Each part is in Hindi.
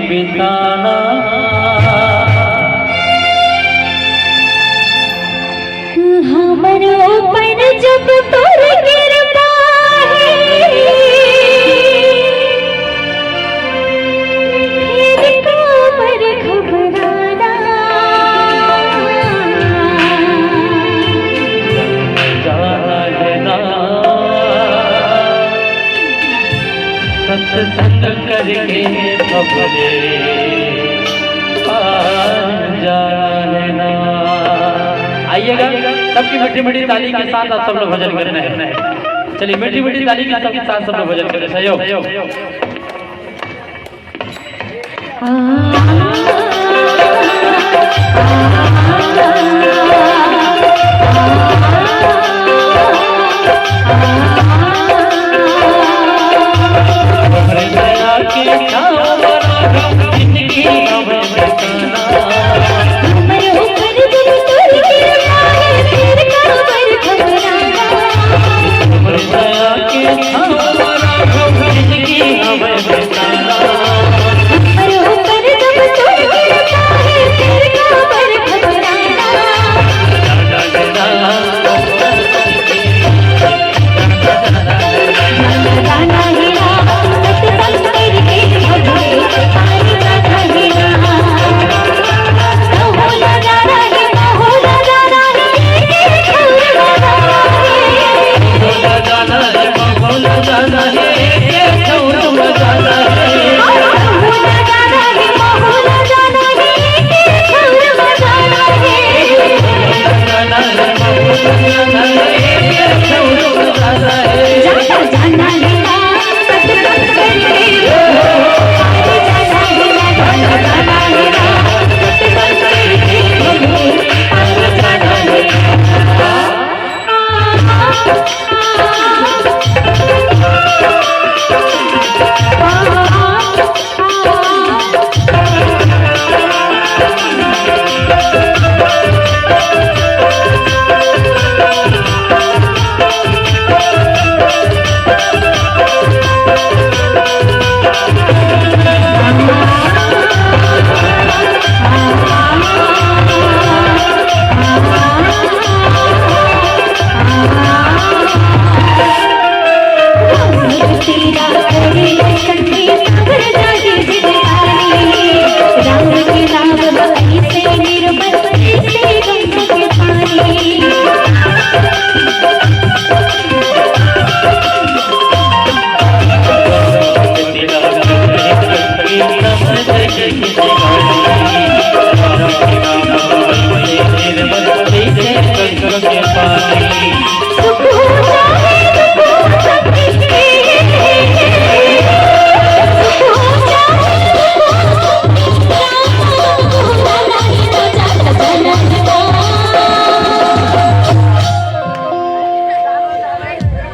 बिताना हमरो पर जब तोर कृपा है फिर काबर घबराना जाना लेना सत्संग करके भवरे जाना। आइएगा सबकी मीठी मीठी ताली के साथ आप सब लोग भजन करना है। चलिए मीठी मीठी ताली के साथ सब लोग भजन करें। सहयोग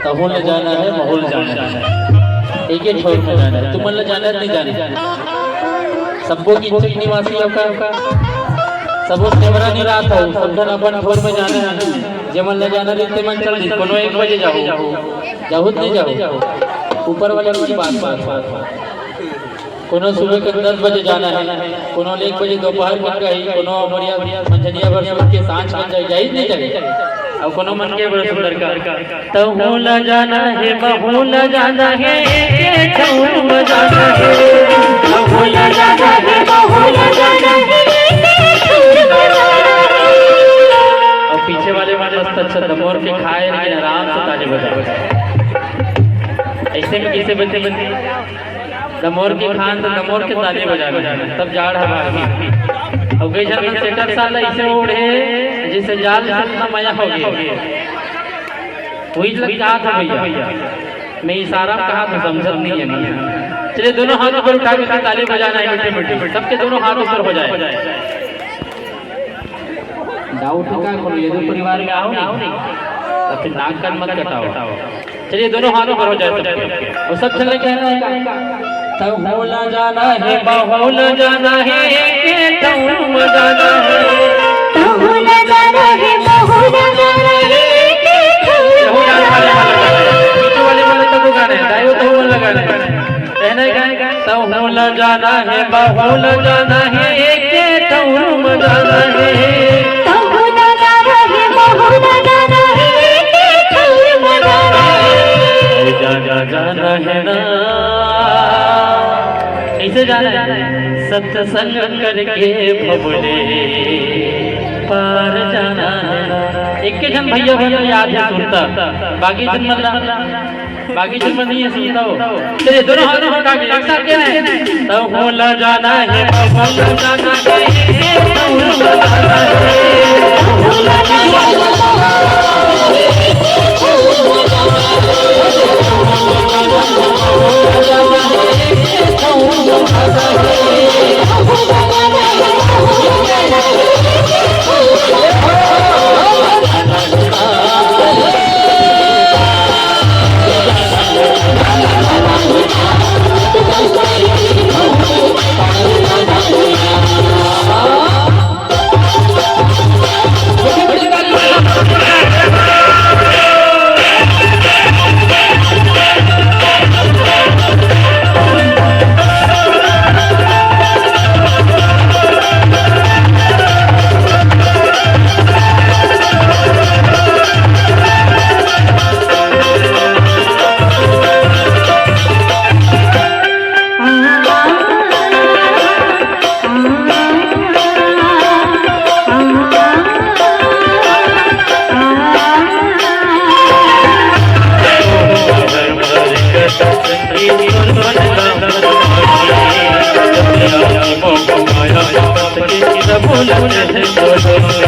तहुल जाना है महल जाना है एक ही छोर में जाना है। तुमन जाना है नहीं जाना सबको की इच्छा निवासी का सबो सेवरा नहीं रहा था समझन अपन छोर में जाना है। जमन ले जाना रहते मन चल दी कोनो 1 बजे जाओ नहीं जाओ ऊपर वाले की बात कोनो सुबह के 10 बजे जाना है कोनो 1 बजे दोपहर में गई कोनो बढ़िया मंझनिया वर्ष के सांझ में जाई नहीं जाए और कोनो मन के बड़ा सुंदर का तहुल जाना है महल जाना है के छौल जाना है तहुल जाना है महल जाना है और पीछे वाले मस्त अच्छा दमोर के खाए लेकिन आराम से ताली बजाओ। ऐसे में कैसे बनते दमोर के खान तो दमोर के ताली बजा तब जाड़ हवा और गई जन सेटर साल ऐसे उड़े जिससे जाल इतना मजा हो गया वही कहा था भैया मैं इशारा कहा था समझत नहीं है। चलिए दोनों हाथों पर उठा के ताली बजाना है मीठे मीठे सबके दोनों हाथों पर हो जाए। डाउट का करो ये परिवार में आओ नहीं तो फिर नाक कान मत कटाओ। चलिए दोनों हाथों पर हो जाए और सब चले कहना है तहुल जाना है बहुल जाना है के तहुल जाना है तहुल जाना है बहुल जाना है के तहुल जाना है बहुल जाना है एक ठौर जाना है बहुल जाना है बहुल जाना है एक ठौर जाना है जाना जाना है ना ऐसे जाना है सत्संग करके भवले पार जाना है ना। एक के जन भैया भैया याद है सुनता बाकी जन बाकी जन नहीं है सुनता हो तेरे दोनों हाथों में उठा के एक साथ कहना है तो होला जाना है होला जाना है होला जाना बोल